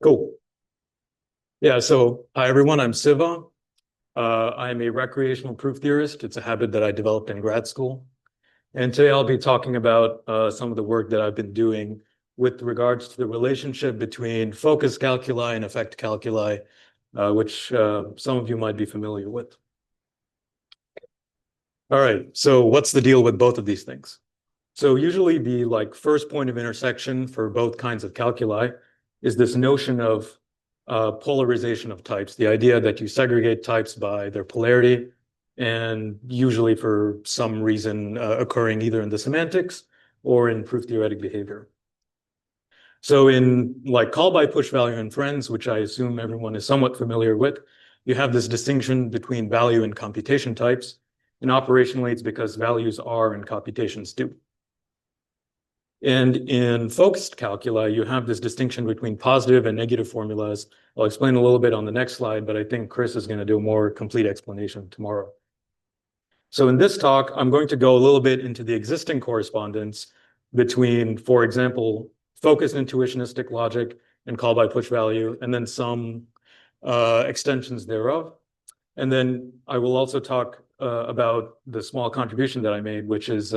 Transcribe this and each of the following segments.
Cool. Yeah, so hi everyone, I'm Siva. I'm a recreational proof theorist. It's a habit that I developed in grad school. And today I'll be talking about some of the work that I've been doing with regards to the relationship between focus calculi and effect calculi, which some of you might be familiar with. All right, so what's the deal with both of these things? So usually the first point of intersection for both kinds of calculi is this notion of polarization of types, the idea that you segregate types by their polarity, and usually for some reason occurring either in the semantics or in proof theoretic behavior. So in call by push value inference, which I assume everyone is somewhat familiar with, you have this distinction between value and computation types. And operationally, it's because values are and computations do. And in focused calculi, you have this distinction between positive and negative formulas. I'll explain a little bit on the next slide, but I think Chris is going to do a more complete explanation tomorrow. So in this talk, I'm going to go a little bit into the existing correspondence between, for example, focused intuitionistic logic and call by push value, and then some extensions thereof. And then I will also talk about the small contribution that I made, which is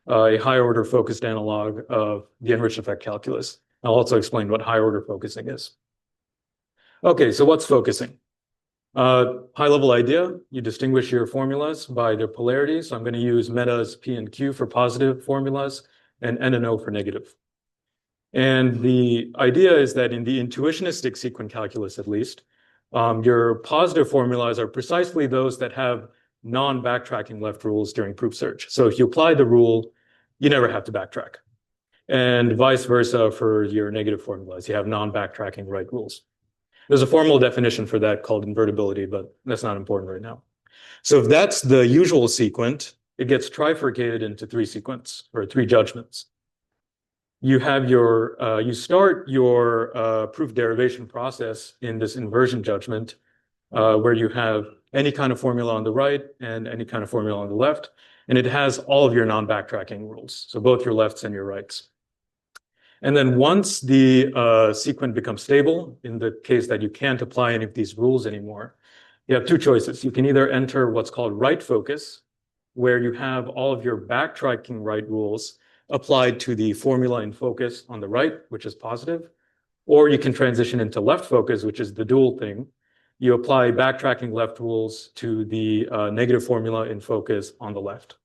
a higher order focused analog of the enriched effect calculus. I'll also explain what higher order focusing is. Okay, so what's focusing? High level idea, you distinguish your formulas by their polarity. So I'm going to use metas P and Q for positive formulas and N and O for negative. And the idea is that in the intuitionistic sequent calculus, at least, your positive formulas are precisely those that have non-backtracking left rules during proof search. So if you apply the rule, you never have to backtrack. And vice versa for your negative formulas. You have non-backtracking right rules. There's a formal definition for that called invertibility, but that's not important right now. So if that's the usual sequent, it gets trifurcated into three sequents or three judgments. You have your, you start your proof derivation process in this inversion judgment, where you have any kind of formula on the right and any kind of formula on the left, and it has all of your non-backtracking rules, so both your lefts and your rights. And then once the sequence becomes stable, in the case that you can't apply any of these rules anymore, you have two choices. You can either enter what's called right focus, where you have all of your backtracking right rules applied to the formula in focus on the right, which is positive, or you can transition into left focus, which is the dual thing. You apply backtracking left rules to the negative formula in focus on the left.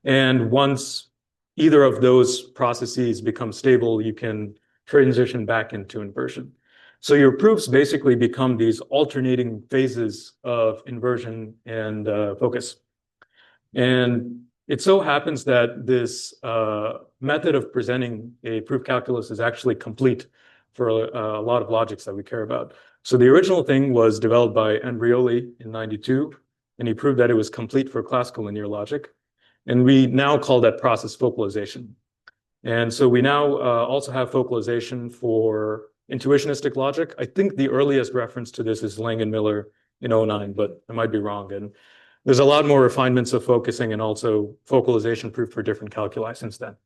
And once either of those processes become stable, you can transition back into inversion. So your proofs basically become these alternating phases of inversion and focus. And it so happens that this method of presenting a proof calculus is actually complete for a lot of logics that we care about. So the original thing was developed by Andreoli in '92, and he proved that it was complete for classical linear logic. And we now call that process focalization. And so we now also have focalization for intuitionistic logic. I think the earliest reference to this is Lang and Miller in '09, but I might be wrong. And there's a lot more refinements of focusing and also focalization proof for different calculi since then.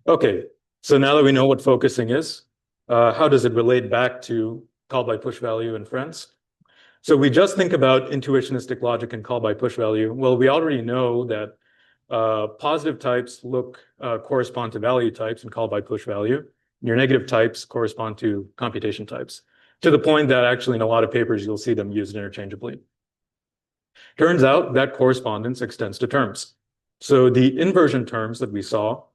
Okay, so now that we know what focusing is, how does it relate back to call by push value inference? So we just think about intuitionistic logic and call by push value. Well, we already know that positive types correspond to value types and call by push value. And your negative types correspond to computation types, to the point that actually in a lot of papers, you'll see them used interchangeably. Turns out that correspondence extends to terms. So the inversion terms that we saw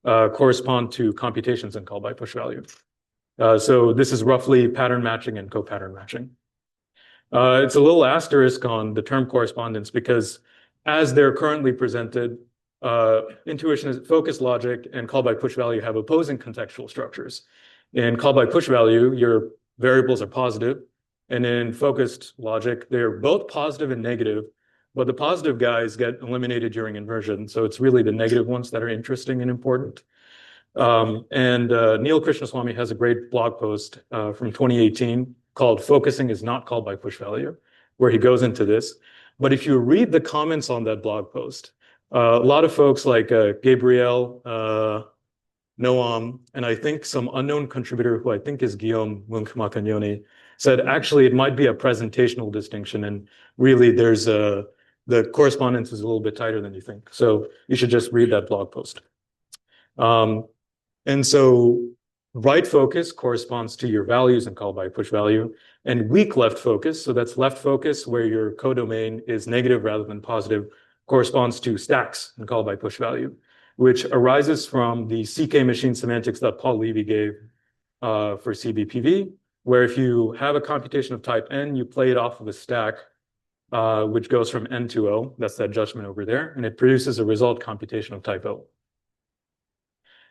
correspond to computations and call by push value. So this is roughly pattern matching and co-pattern matching. It's a little asterisk on the term correspondence because as they're currently presented, intuition, focused logic, and call by push value have opposing contextual structures. In call by push value, your variables are positive. And in focused logic, they're both positive and negative, but the positive guys get eliminated during inversion. So it's really the negative ones that are interesting and important. Neil Krishnaswamy has a great blog post from 2018 called Focusing is Not Called by Push Value, where he goes into this. But if you read the comments on that blog post, a lot of folks like Gabriel Noam, and I think some unknown contributor who I think is Guillaume Munkamacagnoni said actually it might be a presentational distinction, and really the correspondence is a little bit tighter than you think. So you should just read that blog post. And so right focus corresponds to your values and call by push value, and weak left focus, so that's left focus where your codomain is negative rather than positive, corresponds to stacks and call by push value, which arises from the CK machine semantics that Paul Levy gave for CBPV, where if you have a computation of type n, you play it off of a stack, which goes from n to O, that's that judgment over there, and it produces a result computation of type O.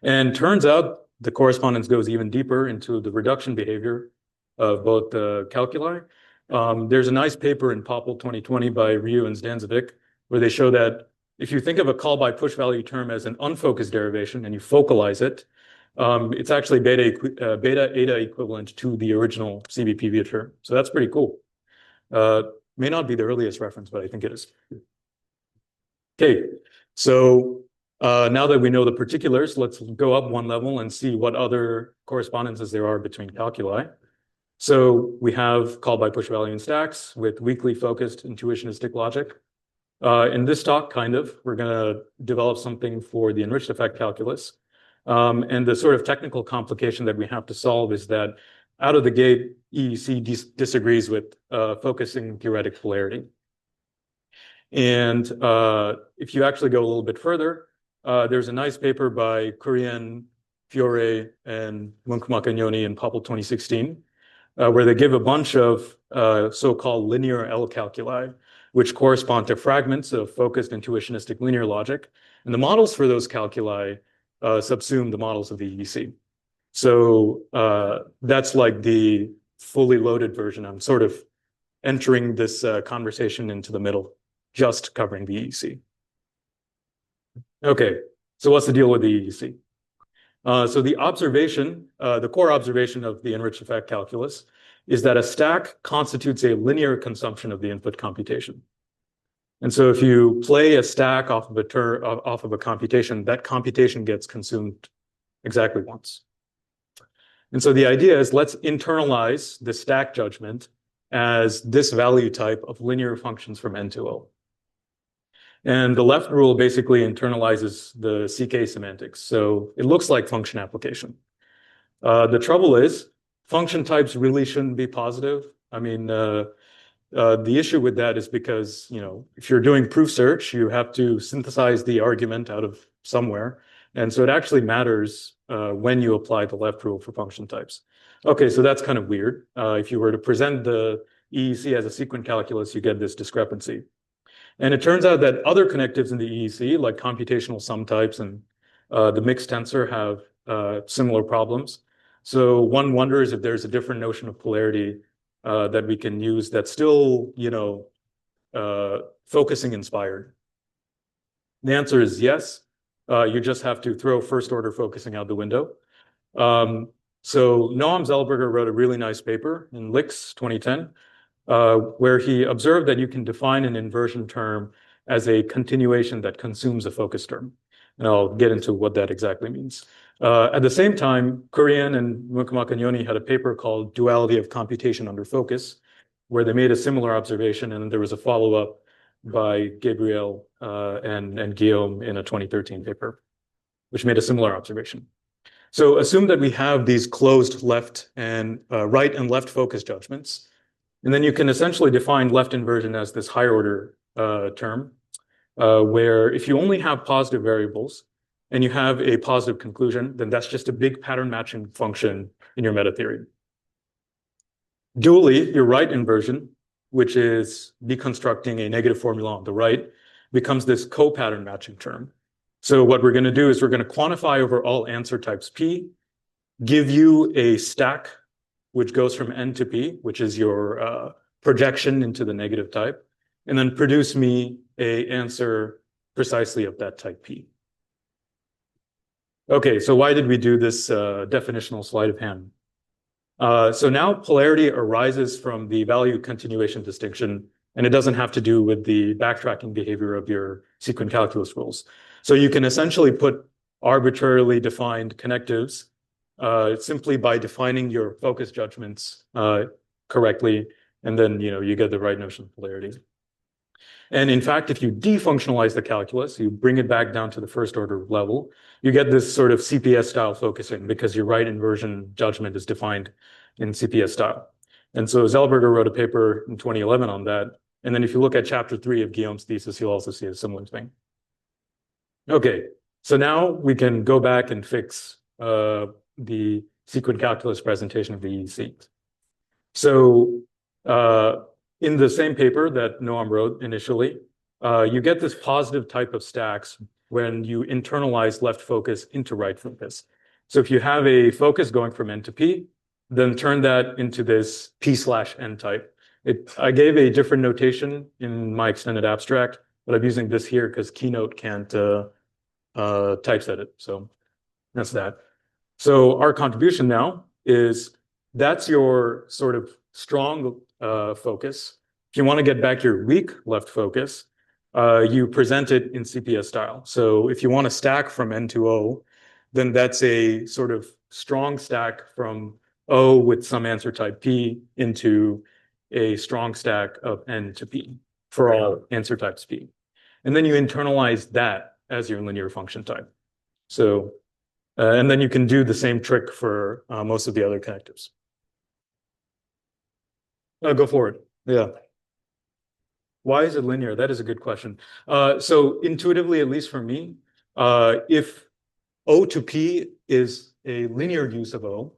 And turns out the correspondence goes even deeper into the reduction behavior of both the calculi. There's a nice paper in POPL 2020 by Ryu and Zdancevic, where they show that if you think of a call by push value term as an unfocused derivation and you focalize it, it's actually beta eta equivalent to the original CBPV term. So that's pretty cool. May not be the earliest reference, but I think it is. Okay, so now that we know the particulars, let's go up one level and see what other correspondences there are between calculi. So we have call by push value and stacks with weakly focused intuitionistic logic. In this talk, we're going to develop something for the enriched effect calculus. And the sort of technical complication that we have to solve is that out of the gate, EEC disagrees with focusing theoretic polarity. And if you actually go a little bit further, there's a nice paper by Kurian, Fiore, and Munkamacagnoni in POPL 2016, where they give a bunch of so-called linear L calculi, which correspond to fragments of focused intuitionistic linear logic. And the models for those calculi subsume the models of the EEC. So that's like the fully loaded version. I'm sort of entering this conversation into the middle, just covering the EEC. Okay, so what's the deal with the EEC? So the observation, the core observation of the enriched effect calculus is that a stack constitutes a linear consumption of the input computation. And so if you play a stack off of a computation, that computation gets consumed exactly once. And so the idea is let's internalize the stack judgment as this value type of linear functions from n to O. And the left rule basically internalizes the CK semantics. So it looks like function application. The trouble is function types really shouldn't be positive. I mean, the issue with that is because, if you're doing proof search, you have to synthesize the argument out of somewhere. And so it actually matters when you apply the left rule for function types. Okay, so that's kind of weird. If you were to present the EEC as a sequent calculus, you get this discrepancy. And it turns out that other connectives in the EEC, like computational sum types and the mixed tensor, have similar problems. So one wonders if there's a different notion of polarity that we can use that's still, focusing inspired. The answer is yes. You just have to throw first order focusing out the window. So Noam Zellberger wrote a really nice paper in LIX 2010, where he observed that you can define an inversion term as a continuation that consumes a focus term. And I'll get into what that exactly means. At the same time, Kurian and Munkamacagnoni had a paper called Duality of Computation Under Focus, where they made a similar observation, and there was a follow-up by Gabriel and Guillaume in a 2013 paper, which made a similar observation. So assume that we have these closed left and right and left focus judgments, and then you can essentially define left inversion as this higher order term, where if you only have positive variables and you have a positive conclusion, then that's just a big pattern matching function in your meta theory. Dually, your right inversion, which is deconstructing a negative formula on the right, becomes this co-pattern matching term. So what we're going to do is we're going to quantify over all answer types P, give you a stack which goes from N to P, which is your projection into the negative type, and then produce me an answer precisely of that type P. Okay, so why did we do this definitional sleight of hand? So now polarity arises from the value continuation distinction, and it doesn't have to do with the backtracking behavior of your sequent calculus rules. So you can essentially put arbitrarily defined connectives simply by defining your focus judgments correctly, and then you get the right notion of polarity. And in fact, if you defunctionalize the calculus, you bring it back down to the first order level, you get this sort of CPS style focusing because your right inversion judgment is defined in CPS style. And so Zellberger wrote a paper in 2011 on that. And then if you look at chapter 3 of Guillaume's thesis, you'll also see a similar thing. Okay, so now we can go back and fix the sequent calculus presentation of the EEC. So in the same paper that Noam wrote initially, you get this positive type of stacks when you internalize left focus into right focus. So if you have a focus going from N to P, then turn that into this P/N type. I gave a different notation in my extended abstract, but I'm using this here because Keynote can't typeset it. So that's that. So our contribution now is that's your sort of strong focus. If you want to get back your weak left focus, you present it in CPS style. So if you want to stack from N to O, then that's a sort of strong stack from O with some answer type P into a strong stack of N to P for all answer types P. And then you internalize that as your linear function type. So, and then you can do the same trick for most of the other connectives. Go forward. Yeah. Why is it linear? That is a good question. So intuitively, at least for me, if O to P is a linear use of O,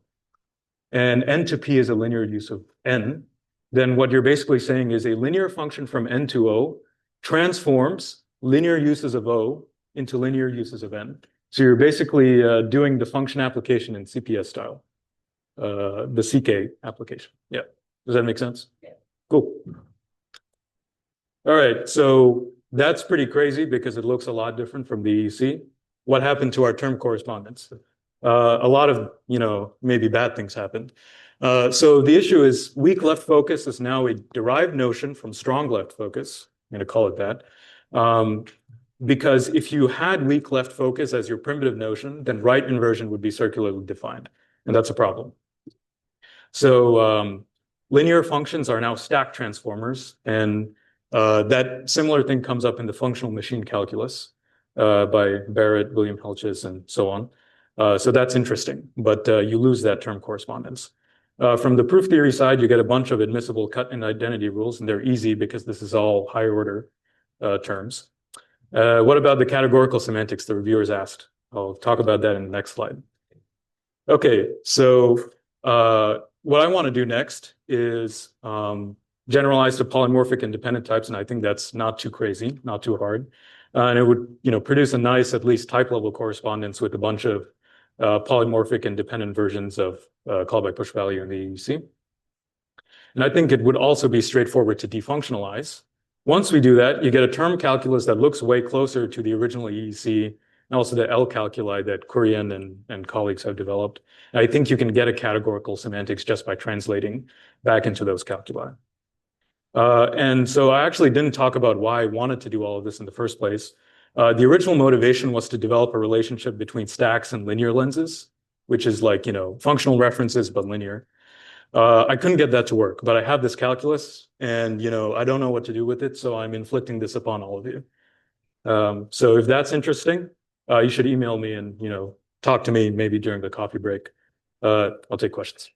and N to P is a linear use of N, then what you're basically saying is a linear function from N to O transforms linear uses of O into linear uses of N. So you're basically doing the function application in CPS style, the CK application. Yeah. Does that make sense? Yeah. Cool. All right. So that's pretty crazy because it looks a lot different from the EEC. What happened to our term correspondence? A lot of, maybe bad things happened. So the issue is weak left focus is now a derived notion from strong left focus. I'm going to call it that. Because if you had weak left focus as your primitive notion, then right inversion would be circularly defined. And that's a problem. So linear functions are now stack transformers. And that similar thing comes up in the functional machine calculus by Barrett, William Helches, and so on. So that's interesting, but you lose that term correspondence. From the proof theory side, you get a bunch of admissible cut and identity rules, and they're easy because this is all higher order terms. What about the categorical semantics the reviewers asked? I'll talk about that in the next slide. Okay, so what I want to do next is generalize to polymorphic independent types, and I think that's not too crazy, not too hard. And it would produce a nice, at least type level correspondence with a bunch of polymorphic independent versions of callback push value in the EEC. And I think it would also be straightforward to defunctionalize. Once we do that, you get a term calculus that looks way closer to the original EEC and also the L calculi that Kurian and colleagues have developed. And I think you can get a categorical semantics just by translating back into those calculi. And so I actually didn't talk about why I wanted to do all of this in the first place. The original motivation was to develop a relationship between stacks and linear lenses, which is like, functional references, but linear. I couldn't get that to work, but I have this calculus and, I don't know what to do with it. So I'm inflicting this upon all of you. So if that's interesting, you should email me and, talk to me maybe during the coffee break. I'll take questions.